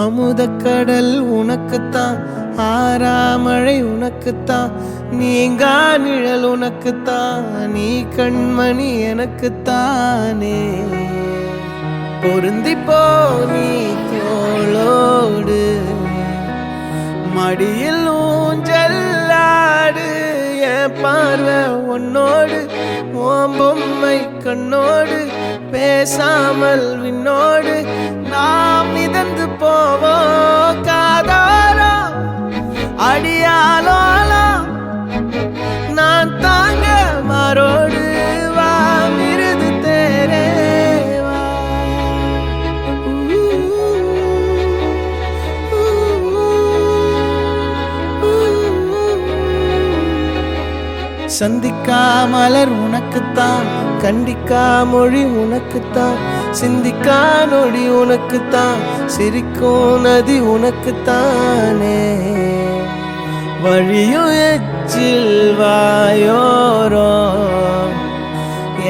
அமுதக்கடல் உனக்குத்தான், ஆறாமழை உனக்குத்தான், நீங்கா நிழல் உனக்குத்தான், நீ கண்மணி எனக்குத்தானே. பொருந்திப்போ நீ தோளோடு, மடியில் ஊஞ்சல்லாடு, என் பார்வை உன்னோடு, ஓம் பொம்மை கண்ணோடு, பேசாமல் விண்ணோடு நாம் மிதந்து போவோம் காதாரோ அடியாலோலோ, நான் தாங்க மாறோடு வா மிருது தேரே வா. சந்திக்கா மலர் உனக்குத்தான், கண்டிக்கா மொழி உனக்குத்தான், சிந்திக்கா நொடி உனக்குத்தான், சிரிக்கும் நதி உனக்குத்தானே. வழியும் எச்சில் வாயோரோ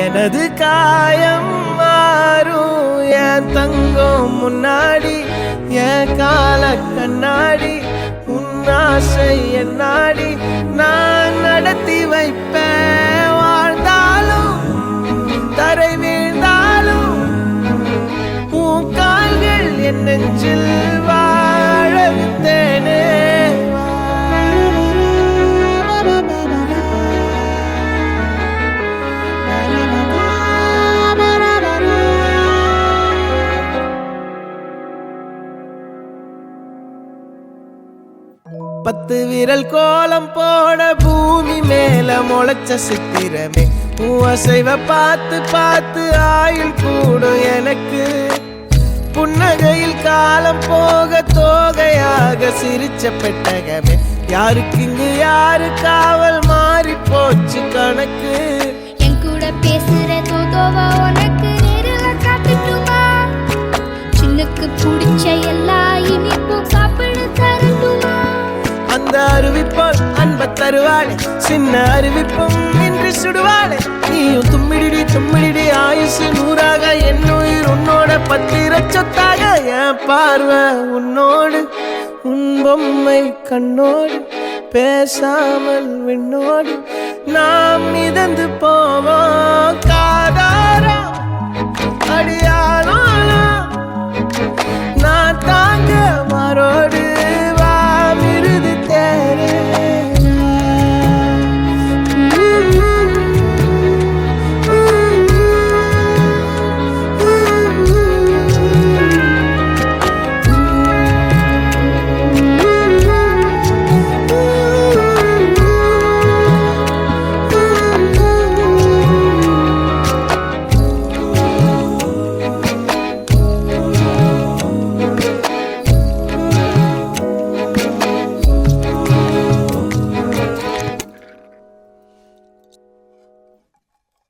எனது காயம் மாறும், என் தங்கம் முன்னாடி என் கால கண்ணாடி, உன் ஆசை என்னாடி நான் நடத்தி வைப்பேன். வாழ்ந்தாலும் தரை வீழ்ந்தாலும் உன் கால்கள் என் நெஞ்சில் வாழ விட்டேனே. பத்து விரல் கோலம் போட பூமி மேல முளைச்ச சித்திரமே, அசைவ பார்த்து பார்த்து ஆயுள் கூடும் எனக்கு. புன்னகையில் காலம் போக தோகையாக சிரிச்ச பெட்டகமே, யாருக்கு இங்கு யாரு காவல் மாறி போச்சு கணக்கு. என் கூட பேசுற தோதோவா உனக்கு நேரில் காட்டுட்டுமா, சின்னுக்கு பிடிச்ச எல்லா இனிப்பும் சாப்பிட தரட்டுமா. அந்த அருவிப்போல் அன்ப தருவாளே, சின்ன அருவிப்பும் இன்று சுடுவாளே. நீயும் தும்மிடி தும்மிடி ஆயுசு நூறாக, என் உயிர் உன்னோட பத்திர சொத்தாக. என் பார்வை உன்னோடு, உன் பொம்மை கண்ணோடு, பேசாமல் விண்ணோடு நாம் மிதந்து போவோம் காதாரா அடியாளோ, நான் தாங்க மாறோடு